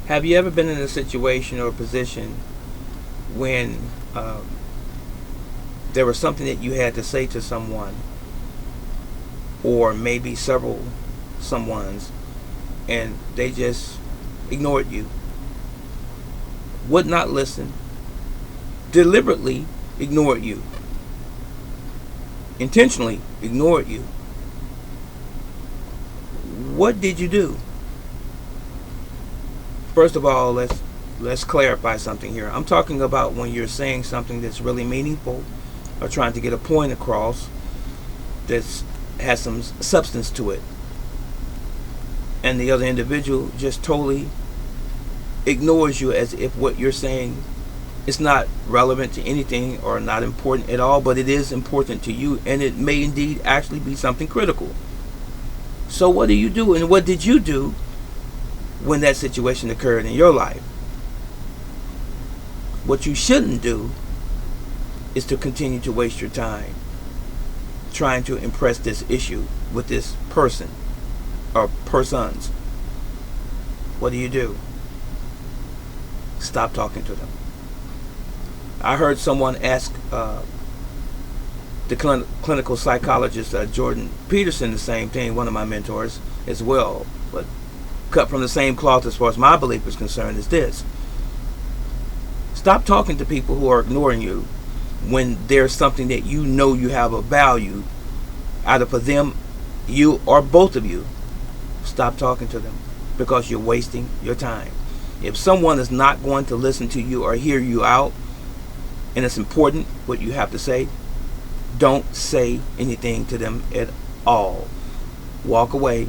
Have you ever been in a situation or a position when there was something that you had to say to someone, or maybe several someones, and they just ignored you, would not listen, deliberately ignored you, intentionally ignored you? What did you do? First of all, let's clarify something here. I'm talking about when you're saying something that's really meaningful or trying to get a point across that has some substance to it, and the other individual just totally ignores you as if what you're saying is not relevant to anything or not important at all, but it is important to you, and it may indeed actually be something critical. So what do you do, and what did you do when that situation occurred in your life? What you shouldn't do is to continue to waste your time trying to impress this issue with this person or persons. What do? Stop talking to them. I heard someone ask the clinical psychologist Jordan Peterson the same thing, one of my mentors as well, but cut from the same cloth as far as my belief is concerned, is this: stop talking to people who are ignoring you when there's something that you know you have a value, either for them, you, or both of you. Stop talking to them, because you're wasting your time. If someone is not going to listen to you or hear you out, and it's important what you have to say, don't say anything to them at all. Walk away,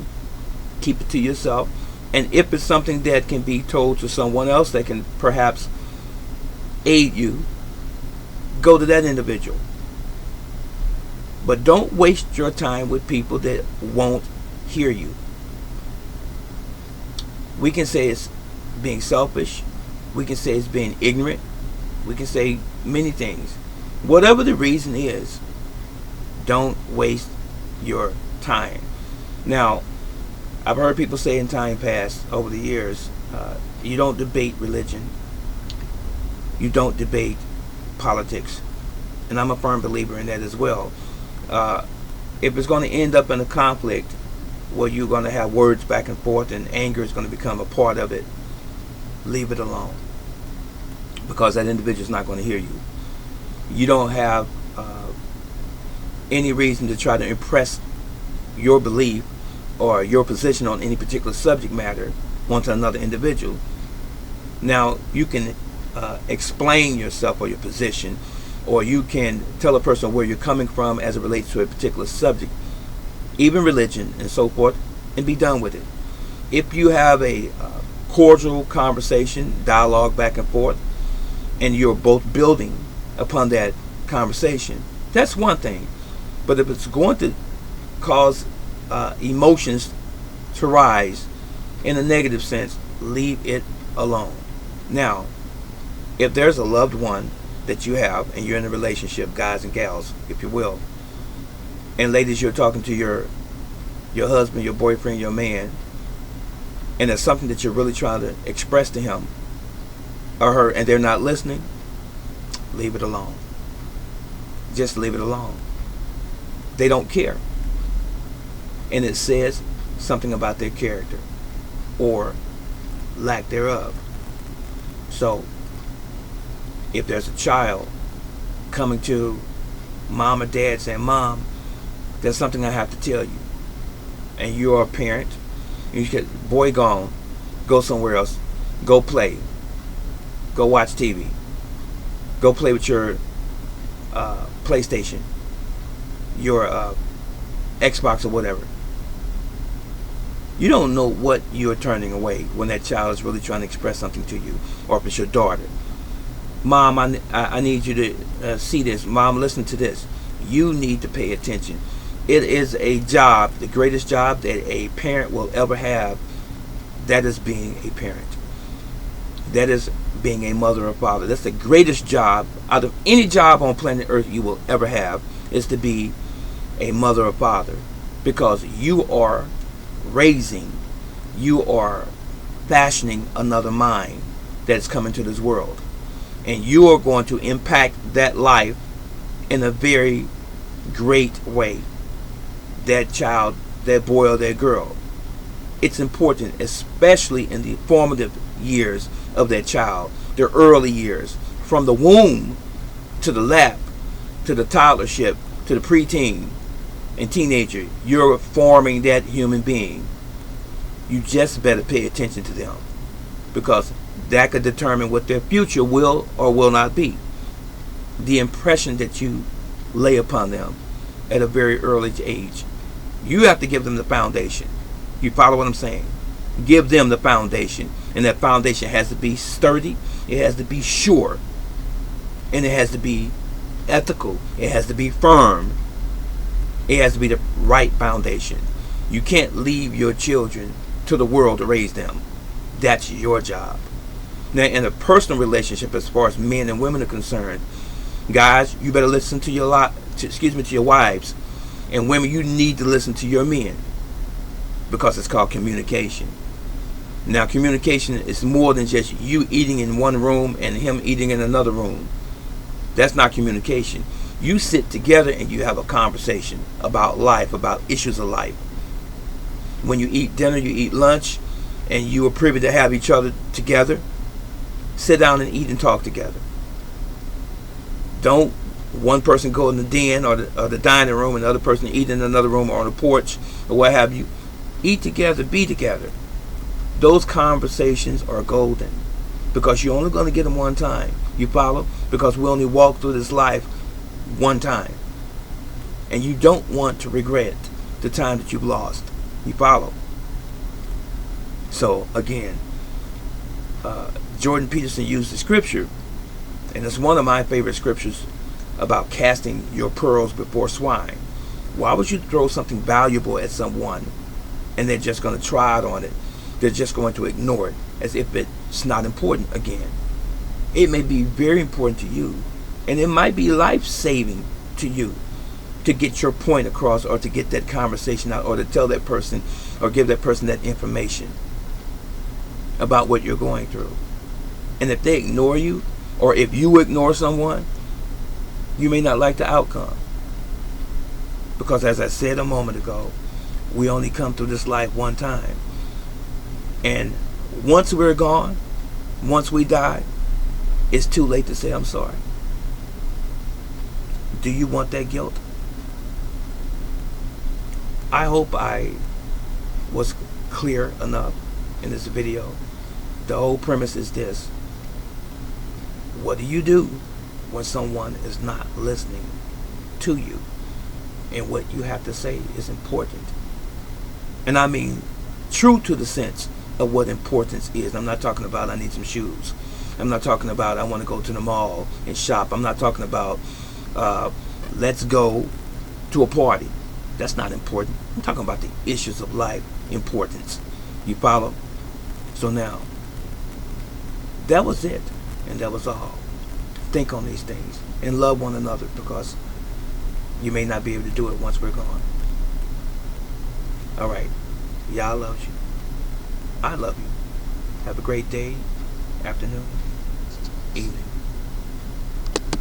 keep it to yourself, and if it's something that can be told to someone else that can perhaps aid you, go to that individual. But don't waste your time with people that won't hear you. We can say it's being selfish. We can say it's being ignorant. We can say many things. Whatever the reason is, don't waste your time. Now, I've heard people say in time past, over the years, you don't debate religion. You don't debate politics. And I'm a firm believer in that as well. If it's going to end up in a conflict where you're going to have words back and forth and anger is going to become a part of it, leave it alone, because that individual is not going to hear you. You don't have any reason to try to impress your belief or your position on any particular subject matter onto another individual. Now, you can explain yourself or your position, or you can tell a person where you're coming from as it relates to a particular subject, even religion and so forth, and be done with it. If you have a cordial conversation, dialogue back and forth, and you're both building upon that conversation, that's one thing. But if it's going to cause emotions to rise in a negative sense, leave it alone. Now, if there's a loved one that you have and you're in a relationship, guys and gals, if you will, and ladies, you're talking to your husband, your boyfriend, your man, and there's something that you're really trying to express to him or her, and they're not listening, leave it alone. Just leave it alone. They don't care. And it says something about their character or lack thereof. So, if there's a child coming to mom or dad saying, "Mom, there's something I have to tell you," and you're a parent, and you get, "Boy, gone, go somewhere else, go play, go watch TV, go play with your PlayStation, your Xbox or whatever." You don't know what you're turning away when that child is really trying to express something to you, or if it's your daughter. "Mom, I need you to see this. Mom, listen to this." You need to pay attention. It is a job, the greatest job that a parent will ever have. That is being a parent. That is being a mother or father. That's the greatest job out of any job on planet Earth you will ever have, is to be a mother or father, because you are raising, you are fashioning another mind that's coming to this world. And you are going to impact that life in a very great way. That child, that boy or that girl. It's important, especially in the formative years of that child, their early years, from the womb to the lap, to the toddlership, to the preteen and teenager. You're forming that human being. You just better pay attention to them, because that could determine what their future will or will not be. The impression that you lay upon them at a very early age. You have to give them the foundation. You follow what I'm saying? Give them the foundation. And that foundation has to be sturdy. It has to be sure. And it has to be ethical. It has to be firm. It has to be the right foundation. You can't leave your children to the world to raise them. That's your job. Now, in a personal relationship, as far as men and women are concerned, guys, you better listen to your to your wives, and women, you need to listen to your men, because it's called communication. Now, communication is more than just you eating in one room and him eating in another room. That's not communication. You sit together and you have a conversation about life, about issues of life. When you eat dinner, you eat lunch, and you are privy to have each other together, sit down and eat and talk together. Don't one person go in the den or the dining room and the other person eat in another room or on the porch or what have you. Eat together, be together. Those conversations are golden, because you're only going to get them one time. You follow? Because we only walk through this life one time. And you don't want to regret the time that you've lost. You follow? So, again, Jordan Peterson used the scripture, and it's one of my favorite scriptures, about casting your pearls before swine. Why would you throw something valuable at someone and they're just going to try it on it? They're just going to ignore it as if it's not important again. It may be very important to you, and it might be life-saving to you to get your point across, or to get that conversation out, or to tell that person or give that person that information about what you're going through. And if they ignore you, or if you ignore someone, you may not like the outcome. Because as I said a moment ago, we only come through this life one time. And once we're gone, once we die, it's too late to say I'm sorry. Do you want that guilt? I hope I was clear enough in this video. The whole premise is this: what do you do when someone is not listening to you, and what you have to say is important? And I mean true to the sense of what importance is. I'm not talking about I need some shoes. I'm not talking about I want to go to the mall and shop. I'm not talking about let's go to a party. That's not important. I'm talking about the issues of life importance. You follow? So now, that was it, and that was all. Think on these things and love one another, because you may not be able to do it once we're gone. All right. Yah loves you. I love you. Have a great day, afternoon, evening.